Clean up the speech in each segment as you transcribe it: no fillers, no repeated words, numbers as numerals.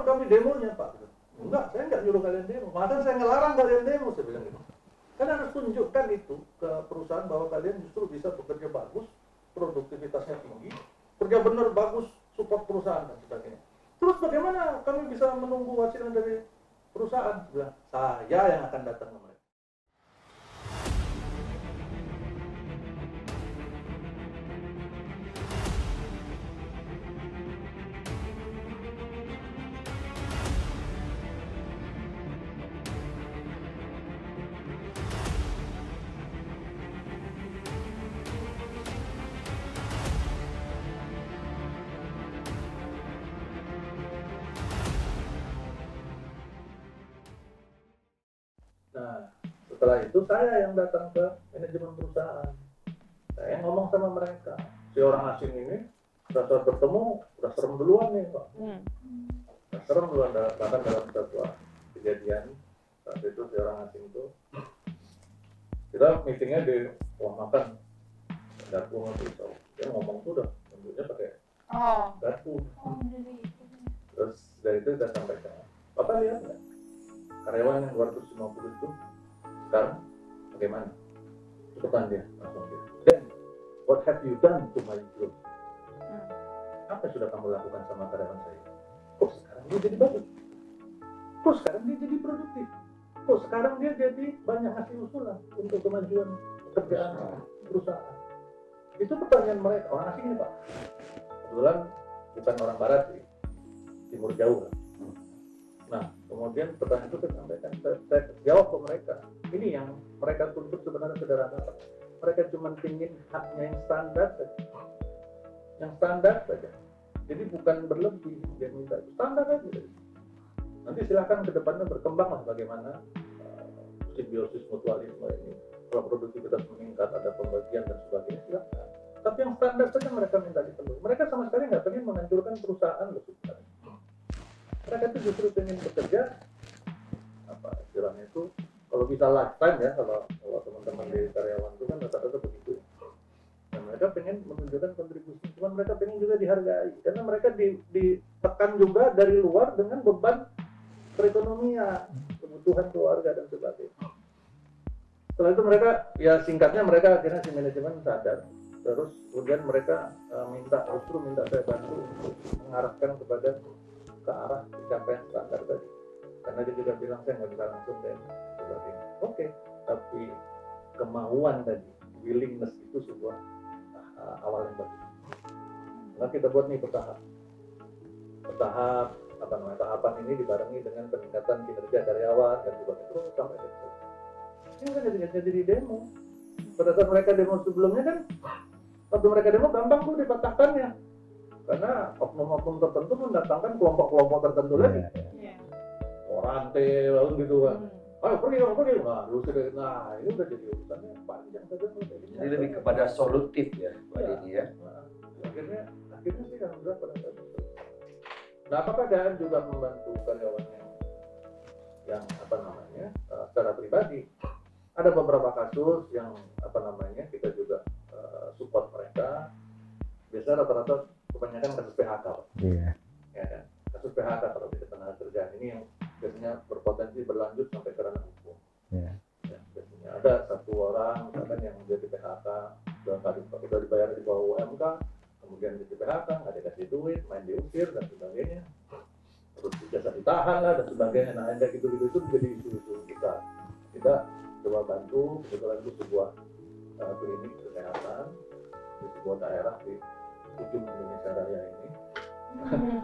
kami demonya Pak. Enggak, saya nggak nyuruh kalian demo. Bahkan saya ngelarang kalian demo, saya bilang gitu. Kan harus tunjukkan itu ke perusahaan bahwa kalian justru bisa bekerja bagus, produktivitasnya tinggi, kerja benar bagus, support perusahaan dan sebagainya. Terus bagaimana kami bisa menunggu hasilnya dari perusahaan? Bilang, saya yang akan datang ke mereka. Nah, setelah itu saya yang datang ke manajemen perusahaan. Saya yang ngomong sama mereka. Si orang asing ini, saat bertemu, udah serem duluan nih Pak. Udah serem duluan, bahkan dalam satu kejadian, saat itu si orang asing itu, kita meetingnya di ruang makan, dapur pisau. Dia ngomong tuh udah, tentunya pakai dapur. Terus dari itu kita sampaikan, Bapak lihat nggak? Karyawan yang 250 itu sekarang bagaimana? Ikutan dia langsung dia. Then what have you done to my group? Apa yang sudah kamu lakukan sama karyawan saya? Kok sekarang dia jadi bagus? Kok sekarang dia jadi produktif? Kok sekarang dia jadi banyak ngasih usulan untuk kemajuan pekerjaan perusahaan? Itu pertanyaan mereka, orang asing ini Pak. Kebetulan bukan orang barat sih, timur jauh lah. Nah, kemudian pertanyaan itu saya sampaikan, saya jawab ke mereka. Ini yang mereka tuntut sebenarnya sederhana. Mereka cuma ingin haknya yang standar saja. Yang standar saja. Jadi bukan berlebih, dia minta standar aja. Nanti silakan ke depannya berkembang lah bagaimana simbiosis mutualisme ini. Kalau produktivitas meningkat, ada pembagian dan sebagainya, silakan. Tapi yang standar saja mereka minta dipenuhi. Mereka sama sekali nggak pengen menghancurkan perusahaan loh sebenarnya. Mereka itu justru ingin bekerja, apa istilahnya itu, kalau bisa lifetime ya, kalau teman-teman di karyawan itu kan rata-rata begitu. Dan mereka pengen menunjukkan kontribusi, cuma mereka pengen juga dihargai, karena mereka ditekan juga dari luar dengan beban perekonomian, kebutuhan keluarga dan sebagainya. Setelah itu mereka, ya singkatnya mereka akhirnya si manajemen sadar, terus kemudian mereka minta saya bantu untuk mengarahkan kepada ke arah pencapaian standar tadi, karena dia juga bilang saya nggak bisa langsung dan sebagainya. Oke, tapi kemauan tadi, willingness itu sebuah awal yang bagus. Nah kita buat nih bertahap, apa namanya, tahapan ini dibarengi dengan peningkatan kinerja karyawan dan sebagainya terus sampai itu. Ini kan jadi demo. Pada saat mereka demo sebelumnya kan, waktu mereka demo gampang tuh dipatahkannya. Karena oknum-oknum tertentu mendatangkan kelompok-kelompok tertentu lagi. Orante lalu gitu kan. Ayo pergi. Nah ini udah jadi urusannya panjang saja. Jadi lebih kepada solutif ya, Pak Didi ya. Akhirnya sih alhamdulillah pada saat itu. Nah apakah Dan juga membantu karyawan yang apa namanya secara pribadi? Ada beberapa kasus yang apa namanya kita juga support mereka. Biasanya rata-rata kebanyakan kasus PHK. Iya. Ya kan? Kasus PHK kalau di tenaga kerjaan ini yang biasanya berpotensi berlanjut sampai ke ranah hukum. Iya. Ya, biasanya ada satu orang misalkan yang menjadi PHK sudah dibayar di bawah UMK, kemudian jadi PHK, nggak dikasih duit, main diusir dan sebagainya. Terus jasa ditahan lah dan sebagainya. Nah, ada gitu-gitu itu menjadi isu-isu besar. Kita coba bantu, kebetulan itu sebuah klinik kesehatan di sebuah daerah di ujung Indonesia Raya ini.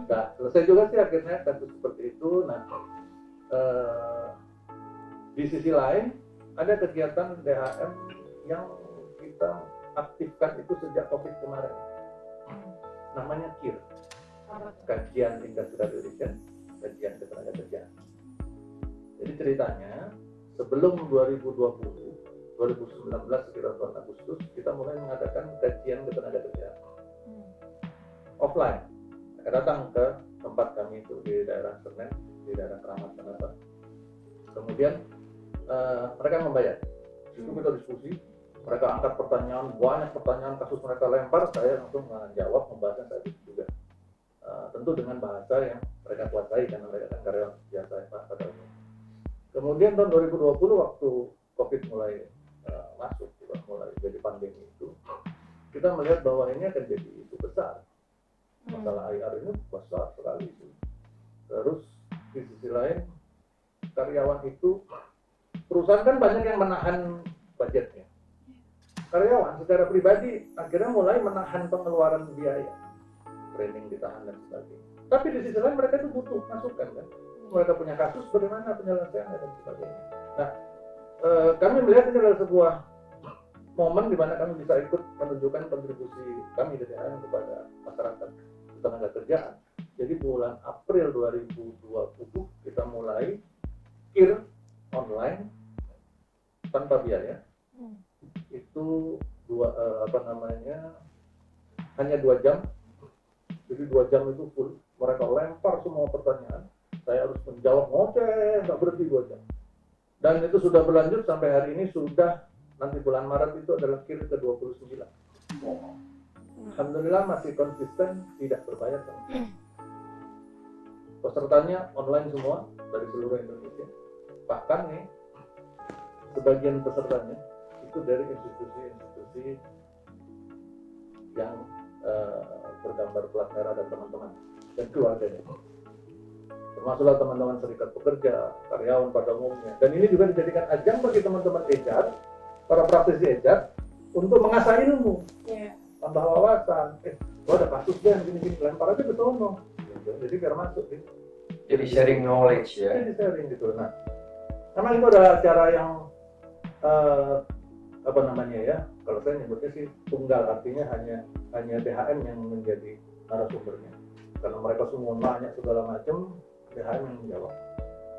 Nah, selesai juga sih akhirnya kasus seperti itu. Nah, di sisi lain ada kegiatan DHM yang kita aktifkan itu sejak COVID kemarin. Namanya KIR, Kajian Industrial Relation, Kajian Ketenagakerjaan. Jadi ceritanya sebelum 2019 sekitar bulan Agustus kita mulai mengadakan kajian ketenagakerjaan offline. Mereka datang ke tempat kami itu di daerah Senen, di daerah Keramat Sanata. Kemudian mereka membayar. Itu kita diskusi, mereka angkat pertanyaan, banyak pertanyaan, kasus mereka lempar, saya langsung menjawab, membahasnya saat itu juga. Tentu dengan bahasa yang mereka kuasai karena mereka kan karyawan biasa ya Pak pada umumnya. Kemudian tahun 2020 waktu COVID mulai masuk, mulai jadi pandemi itu, kita melihat bahwa ini akan jadi isu besar. Masalah IR ini besar sekali itu. Terus di sisi lain karyawan itu, perusahaan kan banyak yang menahan budgetnya. Karyawan secara pribadi akhirnya mulai menahan pengeluaran biaya, training ditahan dan sebagainya. Tapi di sisi lain mereka itu butuh masukan kan. Mereka punya kasus bagaimana penyelesaiannya dan sebagainya. Nah, kami melihat ini adalah sebuah momen di mana kami bisa ikut menunjukkan kontribusi kami dari DHM kepada masyarakat tenaga kerjaan. Jadi bulan April 2020 kita mulai KIR online tanpa biaya. Itu hanya 2 jam. Jadi 2 jam itu full. Mereka lempar semua pertanyaan. Saya harus menjawab ngoceh, nggak berhenti 2 jam. Dan itu sudah berlanjut sampai hari ini, sudah nanti bulan Maret itu adalah KIR ke-29. Alhamdulillah masih konsisten, tidak berbayar. Pesertanya online semua dari seluruh Indonesia. Bahkan nih, sebagian pesertanya itu dari institusi-institusi yang bergambar plat merah dan teman-teman dan keluarganya. Termasuklah teman-teman serikat pekerja, karyawan pada umumnya. Dan ini juga dijadikan ajang bagi teman-teman HR, para praktisi HR, untuk mengasah ilmu, tambah wawasan. Ada kasus deh, gini-gini, lempar aja ke sono. Jadi biar masuk. Jadi sharing knowledge ya. Jadi sharing gitu. Nah, memang itu adalah cara yang kalau saya nyebutnya sih tunggal, artinya hanya DHM yang menjadi narasumbernya. Karena mereka semua nanya segala macam, DHM yang menjawab.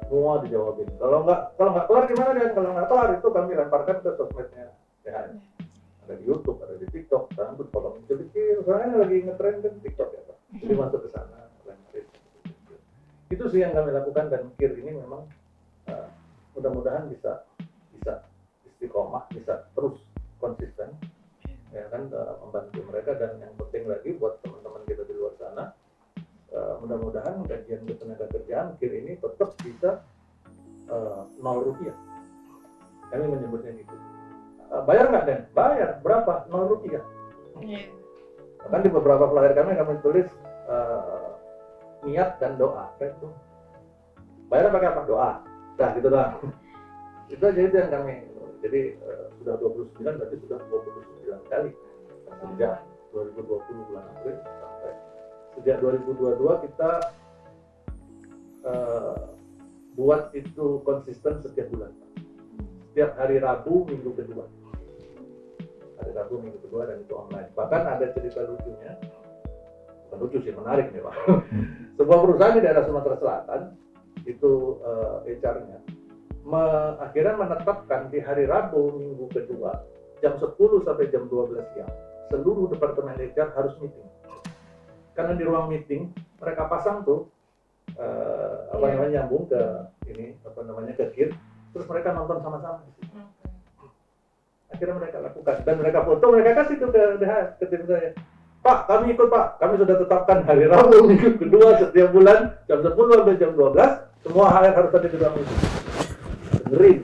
Semua dijawabin. Kalau nggak kelar gimana Dan? Kalau nggak kelar itu kami lemparkan ke sosmednya DHM. Ada di YouTube, ada di TikTok. Sekarang tuh kalau kecil-kecil, soalnya lagi ngetrend kan TikTok ya Pak. Jadi masuk ke sana, lemparin. Itu sih yang kami lakukan, dan KIR ini memang mudah-mudahan bisa istiqomah, bisa terus konsisten, ya kan, membantu mereka. Dan yang penting lagi buat teman-teman kita di luar sana, mudah-mudahan kajian ketenaga kerjaan KIR ini tetap bisa 0 rupiah. Kami menyebutnya gitu. Bayar nggak Den? Bayar. Berapa? 0 rupiah. Bahkan di beberapa flyer kami tulis niat dan doa. Itu bayar pakai apa? Doa. Nah gitu doang. Itu aja itu yang kami. Jadi sudah 29, berarti sudah 29 kali sejak 2020 bulan April sampai sejak 2022 kita buat itu konsisten setiap bulan. Setiap hari Rabu minggu kedua. Hari Rabu minggu kedua, dan itu online. Bahkan ada cerita lucunya. Bukan lucu sih, menarik nih Pak. Sebuah perusahaan di daerah Sumatera Selatan itu HR-nya akhirnya menetapkan di hari Rabu minggu kedua jam 10 sampai jam 12 siang seluruh departemen HR harus meeting. Karena di ruang meeting mereka pasang tuh nyambung ke ini ke KIR, terus mereka nonton sama-sama. Akhirnya mereka lakukan dan mereka foto, mereka kasih tuh ke tim saya. Pak, kami ikut Pak, kami sudah tetapkan hari Rabu minggu kedua setiap bulan jam 10 sampai jam 12 semua hal yang harus ada di ruang meeting. Dengerin.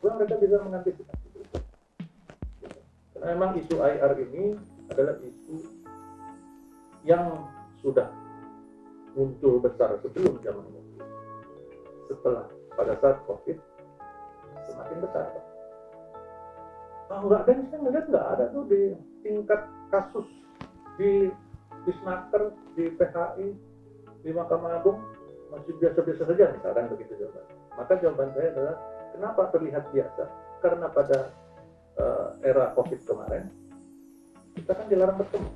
Mereka bisa mengantisipasi. Karena memang isu IR ini adalah isu yang sudah muncul besar sebelum zaman COVID. Setelah pada saat COVID semakin besar. Enggak, dan saya melihat nggak ada tuh di tingkat kasus di Snaker, di PHI, di Mahkamah Agung masih biasa-biasa saja misalkan begitu jawaban. Maka jawaban saya adalah kenapa terlihat biasa? Karena pada era COVID kemarin kita kan dilarang bertemu.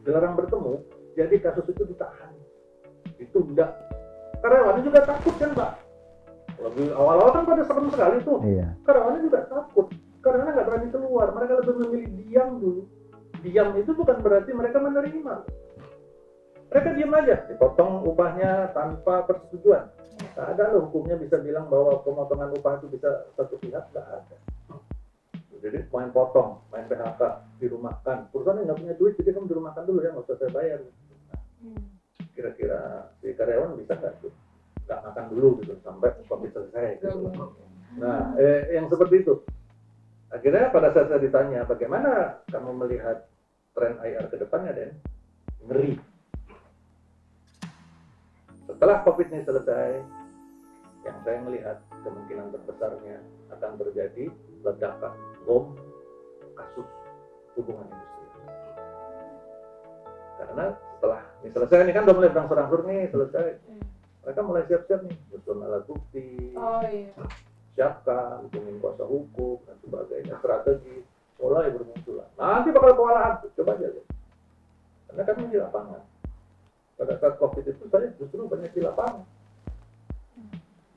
Dilarang bertemu, jadi kasus itu ditahan, ditunda. Karyawannya juga takut kan Pak. Lebih awal-awal kan pada serem sekali tuh. Karyawannya juga takut. Karyawannya nggak berani keluar. Mereka lebih memilih diam dulu. Diam itu bukan berarti mereka menerima. Mereka diam aja, dipotong upahnya tanpa persetujuan. Nggak ada loh hukumnya bisa bilang bahwa pemotongan upah itu bisa satu pihak, nggak ada. Jadi main potong, main PHK, dirumahkan. Perusahaan nggak punya duit, jadi kamu dirumahkan dulu ya, nggak usah saya bayar. Nah, Kira-kira si karyawan bisa nggak tuh nggak makan dulu gitu sampai COVID selesai gitu. Nah yang seperti itu akhirnya pada saat saya ditanya bagaimana kamu melihat tren IR ke depannya, Den, ngeri. Setelah COVID ini selesai, yang saya melihat kemungkinan terbesarnya akan terjadi ledakan bom kasus hubungan industri. Karena setelah ini selesai, ini kan udah mulai berangsur-angsur nih selesai, mereka mulai siap-siap nih, susun alat bukti, siapkan, hubungin kuasa hukum dan sebagainya, strategi mulai bermunculan. Nanti bakal kewalahan, coba aja deh. Karena kami di lapangan. Pada saat COVID itu saya justru banyak di lapangan.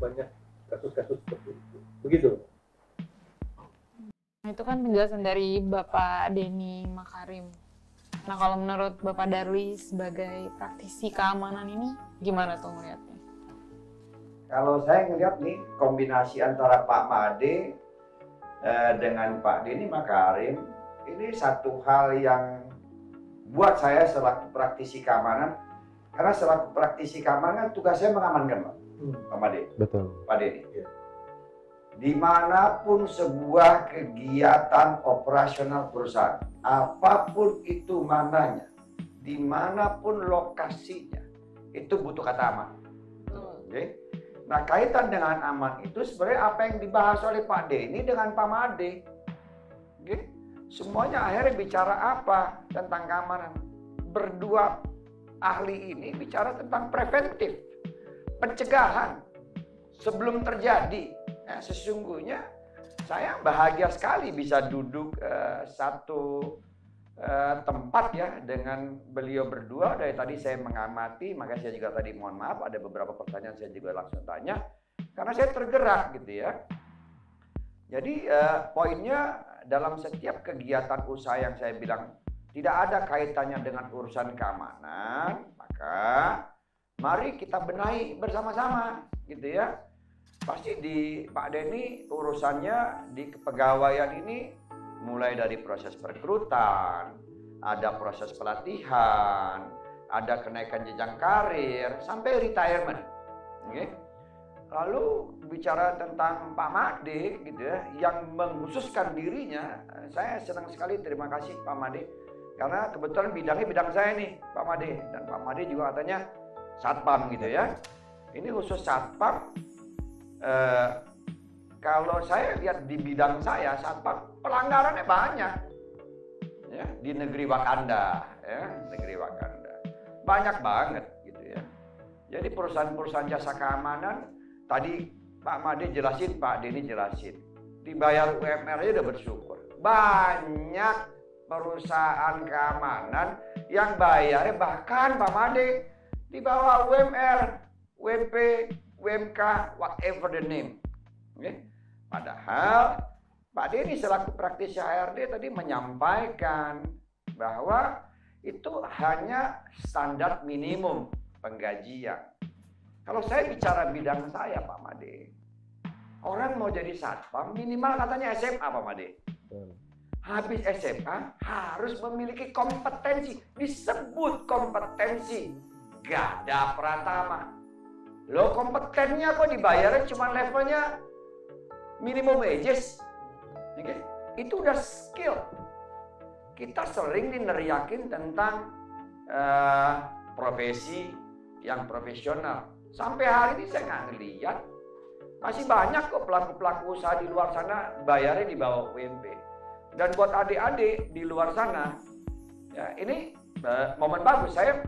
Banyak kasus-kasus seperti itu. Begitu. Itu kan penjelasan dari Bapak Denny Makarim. Nah, kalau menurut Bapak Darwi sebagai praktisi keamanan ini, gimana tuh melihatnya? Kalau saya ngelihat nih kombinasi antara Pak Made dengan Pak Denny Makarim, ini satu hal yang buat saya selaku praktisi keamanan, karena selaku praktisi keamanan tugas saya mengamankan, Pak Made. Betul. Pak Denny. Dimanapun sebuah kegiatan operasional perusahaan, apapun itu mananya, dimanapun lokasinya, itu butuh kata aman. Okay? Nah, kaitan dengan aman itu sebenarnya apa yang dibahas oleh Pak Denny dengan Pak Made. Okay? Semuanya akhirnya bicara apa? Tentang keamanan. Berdua ahli ini bicara tentang preventif, pencegahan sebelum terjadi. Nah, sesungguhnya saya bahagia sekali bisa duduk satu tempat ya dengan beliau berdua. Dari tadi saya mengamati, makanya saya juga tadi mohon maaf ada beberapa pertanyaan saya juga langsung tanya karena saya tergerak gitu ya. Jadi poinnya dalam setiap kegiatan usaha yang saya bilang tidak ada kaitannya dengan urusan keamanan, maka mari kita benahi bersama-sama gitu ya. Pasti di Pak Denny urusannya di kepegawaian ini mulai dari proses perekrutan, ada proses pelatihan, ada kenaikan jenjang karir, sampai retirement. Okay? Lalu bicara tentang Pak Made gitu ya, yang mengkhususkan dirinya, saya senang sekali, terima kasih Pak Made. Karena kebetulan bidangnya bidang saya nih, Pak Made. Dan Pak Made juga katanya Satpam gitu ya. Ini khusus Satpam. Kalau saya lihat di bidang saya, Satpam pelanggarannya banyak ya, di negeri Wakanda ya, negeri Wakanda banyak banget gitu ya. Jadi perusahaan-perusahaan jasa keamanan tadi Pak Made jelasin, Pak Denny jelasin, dibayar UMR aja udah bersyukur. Banyak perusahaan keamanan yang bayarnya bahkan Pak Made di bawah UMR, UMP, UMK, whatever the name. Okay? Padahal Pak Denny selaku praktisi HRD tadi menyampaikan bahwa itu hanya standar minimum penggajian. Kalau saya bicara bidang saya Pak Made, orang mau jadi satpam minimal katanya SMA Pak Made. Habis SMA harus memiliki kompetensi, disebut kompetensi Garda Pratama. Lo kompetennya kok dibayarnya cuma levelnya minimum wages. Okay? Itu udah skill. Kita sering neriakin tentang profesi yang profesional. Sampai hari ini saya nggak ngeliat. Masih banyak kok pelaku-pelaku usaha di luar sana bayarnya di bawah UMP. Dan buat adik-adik di luar sana, ya ini momen bagus. Saya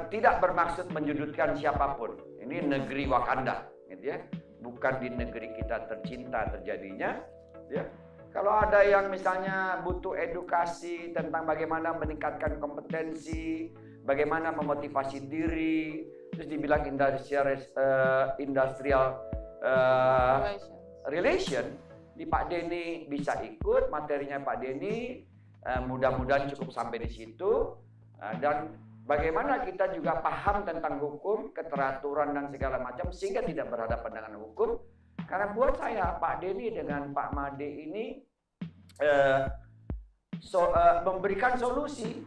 tidak bermaksud menjudutkan siapapun. Ini negeri Wakanda, gitu ya. Bukan di negeri kita tercinta terjadinya. Ya. Kalau ada yang misalnya butuh edukasi tentang bagaimana meningkatkan kompetensi, bagaimana memotivasi diri, terus dibilang industrial relation, di Pak Denny bisa ikut materinya Pak Denny. Mudah-mudahan cukup sampai di situ. Dan bagaimana kita juga paham tentang hukum, keteraturan dan segala macam sehingga tidak berhadapan dengan hukum. Karena buat saya Pak Denny dengan Pak Made ini memberikan solusi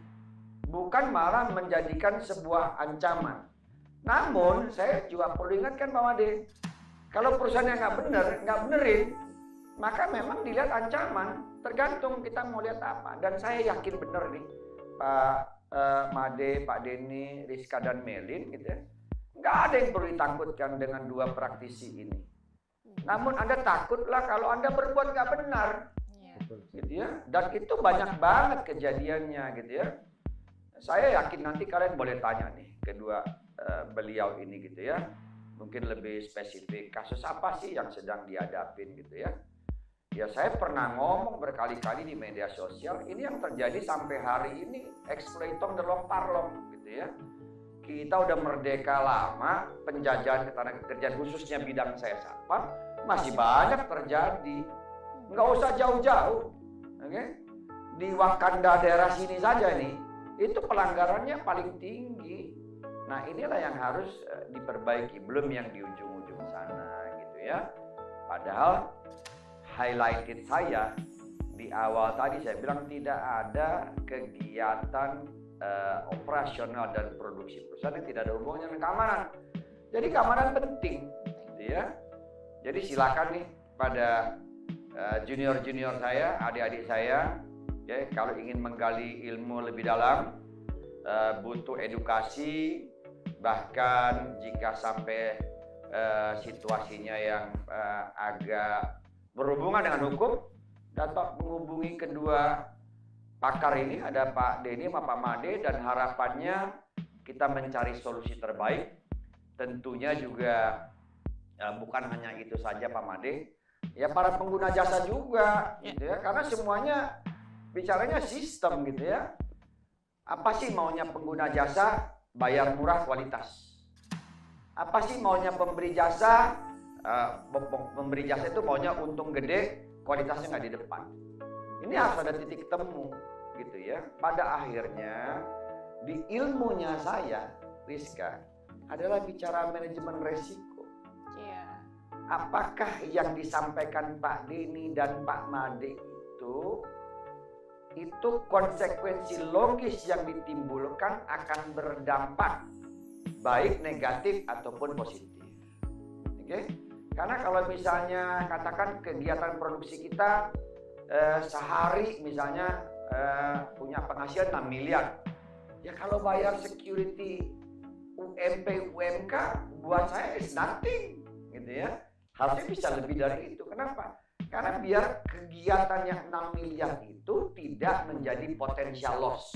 bukan malah menjadikan sebuah ancaman. Namun saya juga perlu ingatkan Pak Made, kalau perusahaan yang nggak benerin, maka memang dilihat ancaman. Tergantung kita mau lihat apa. Dan saya yakin bener nih, Pak Made, Pak Denny, Rizka dan Melin, gitu ya. Nggak ada yang perlu ditakutkan dengan dua praktisi ini. Namun Anda takutlah kalau Anda berbuat nggak benar, gitu ya. Dan itu banyak banget kejadiannya, gitu ya. Saya yakin nanti kalian boleh tanya nih kedua beliau ini, gitu ya. Mungkin lebih spesifik kasus apa sih yang sedang dihadapin, gitu ya. Ya saya pernah ngomong berkali-kali di media sosial, ini yang terjadi sampai hari ini eksploitong delong parlong, gitu ya. Kita udah merdeka lama, penjajahan ketenagakerjaan khususnya bidang saya satpam masih banyak terjadi. Nggak usah jauh-jauh, oke? Di Wakanda daerah sini saja nih, itu pelanggarannya paling tinggi. Nah inilah yang harus diperbaiki, belum yang di ujung-ujung sana, gitu ya. Padahal highlighted saya di awal tadi saya bilang tidak ada kegiatan operasional dan produksi perusahaan yang tidak ada hubungannya dengan keamanan. Jadi keamanan penting, gitu ya. Jadi silakan nih pada junior-junior saya, adik-adik saya, ya, kalau ingin menggali ilmu lebih dalam, butuh edukasi, bahkan jika sampai situasinya yang agak berhubungan dengan hukum, dapat menghubungi kedua pakar ini, ada Pak Denny sama Pak Made, dan harapannya kita mencari solusi terbaik. Tentunya juga bukan hanya itu saja Pak Made, ya para pengguna jasa juga, gitu ya, karena semuanya bicaranya sistem, gitu ya. Apa sih maunya pengguna jasa? Bayar murah, kualitas. Apa sih maunya pemberi jasa? Memberi jasa itu maunya untung gede, kualitasnya nggak di depan. Ini harus ada titik temu, gitu ya. Pada akhirnya di ilmunya saya, Rizka, adalah bicara manajemen resiko. Iya. Apakah yang disampaikan Pak Denny dan Pak Made itu konsekuensi logis yang ditimbulkan akan berdampak baik negatif ataupun positif. Oke? Karena kalau misalnya katakan kegiatan produksi kita sehari misalnya punya penghasilan 6 miliar. Ya kalau bayar security UMP, UMK buat saya is nothing, gitu ya. Harusnya bisa lebih dari itu. Kenapa? Karena biar kegiatan yang 6 miliar itu tidak menjadi potensial loss.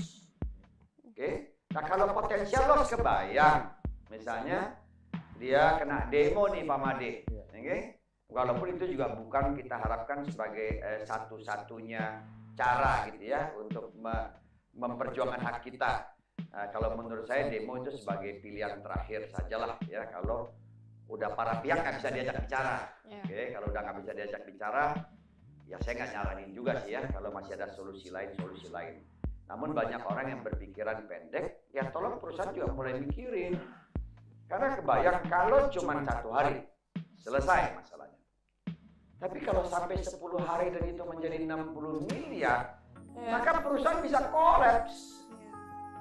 Oke? Nah kalau potensial loss kebayang, misalnya dia kena demo nih Pak Made. Okay? Walaupun itu juga bukan kita harapkan sebagai satu-satunya cara, gitu ya, untuk memperjuangkan hak kita. Kalau menurut saya demo itu sebagai pilihan terakhir sajalah, ya. Kalau udah para pihak nggak bisa diajak bicara, kalau udah nggak bisa diajak bicara, ya saya nggak nyaranin juga sih ya. Kalau masih ada solusi lain. Namun banyak orang yang berpikiran pendek, ya tolong perusahaan juga mulai mikirin. Karena kebayang kalau cuma 1 hari selesai masalahnya. Tapi kalau sampai 10 hari dan itu menjadi 60 miliar, maka perusahaan bisa kolaps.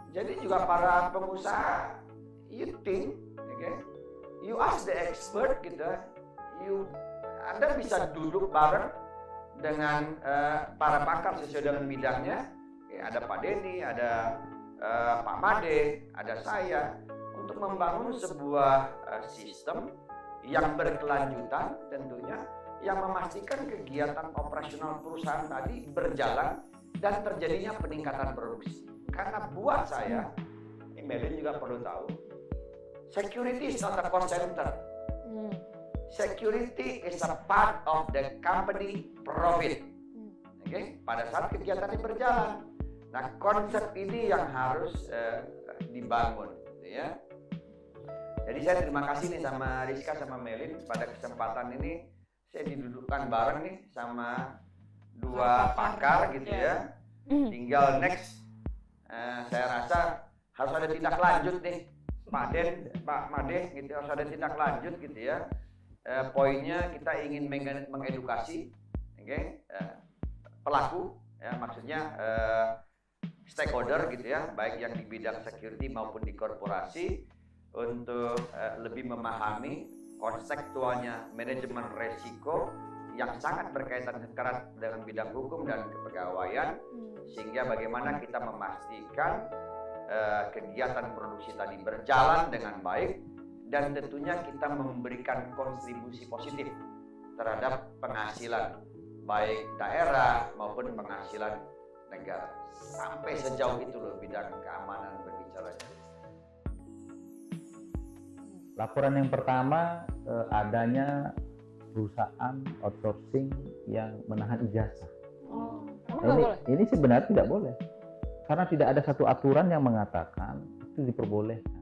Jadi juga para pengusaha, you think, okay? You ask the expert, gitu. Anda bisa duduk bareng dengan para pakar sesuai dengan bidangnya. Ada Pak Denny, ada Pak Made, ada saya, untuk membangun sebuah sistem yang berkelanjutan tentunya, yang memastikan kegiatan operasional perusahaan tadi berjalan dan terjadinya peningkatan produksi. Karena buat saya, Melin juga perlu tahu, security is not a cost center. Security is a part of the company profit. Okay? Pada saat kegiatan ini berjalan. Nah, konsep ini yang harus dibangun, gitu ya. Jadi saya terima kasih nih sama Rizka sama Melin pada kesempatan ini saya didudukkan bareng nih sama 2 pakar, gitu ya. Tinggal next, saya rasa harus ada tindak lanjut nih, Pak Made, gitu, harus ada tindak lanjut, gitu ya. Poinnya kita ingin mengedukasi, okay, pelaku, ya, maksudnya stakeholder gitu ya, baik yang di bidang security maupun di korporasi, untuk lebih memahami konseptualnya manajemen resiko yang sangat berkaitan erat dengan bidang hukum dan kepegawaian, sehingga bagaimana kita memastikan kegiatan produksi tadi berjalan dengan baik, dan tentunya kita memberikan kontribusi positif terhadap penghasilan baik daerah maupun penghasilan negara. Sampai sejauh itu loh bidang keamanan berbicaranya. Laporan yang pertama, adanya perusahaan outsourcing yang menahan ijazah. Ini sebenarnya tidak boleh, karena tidak ada satu aturan yang mengatakan itu diperbolehkan.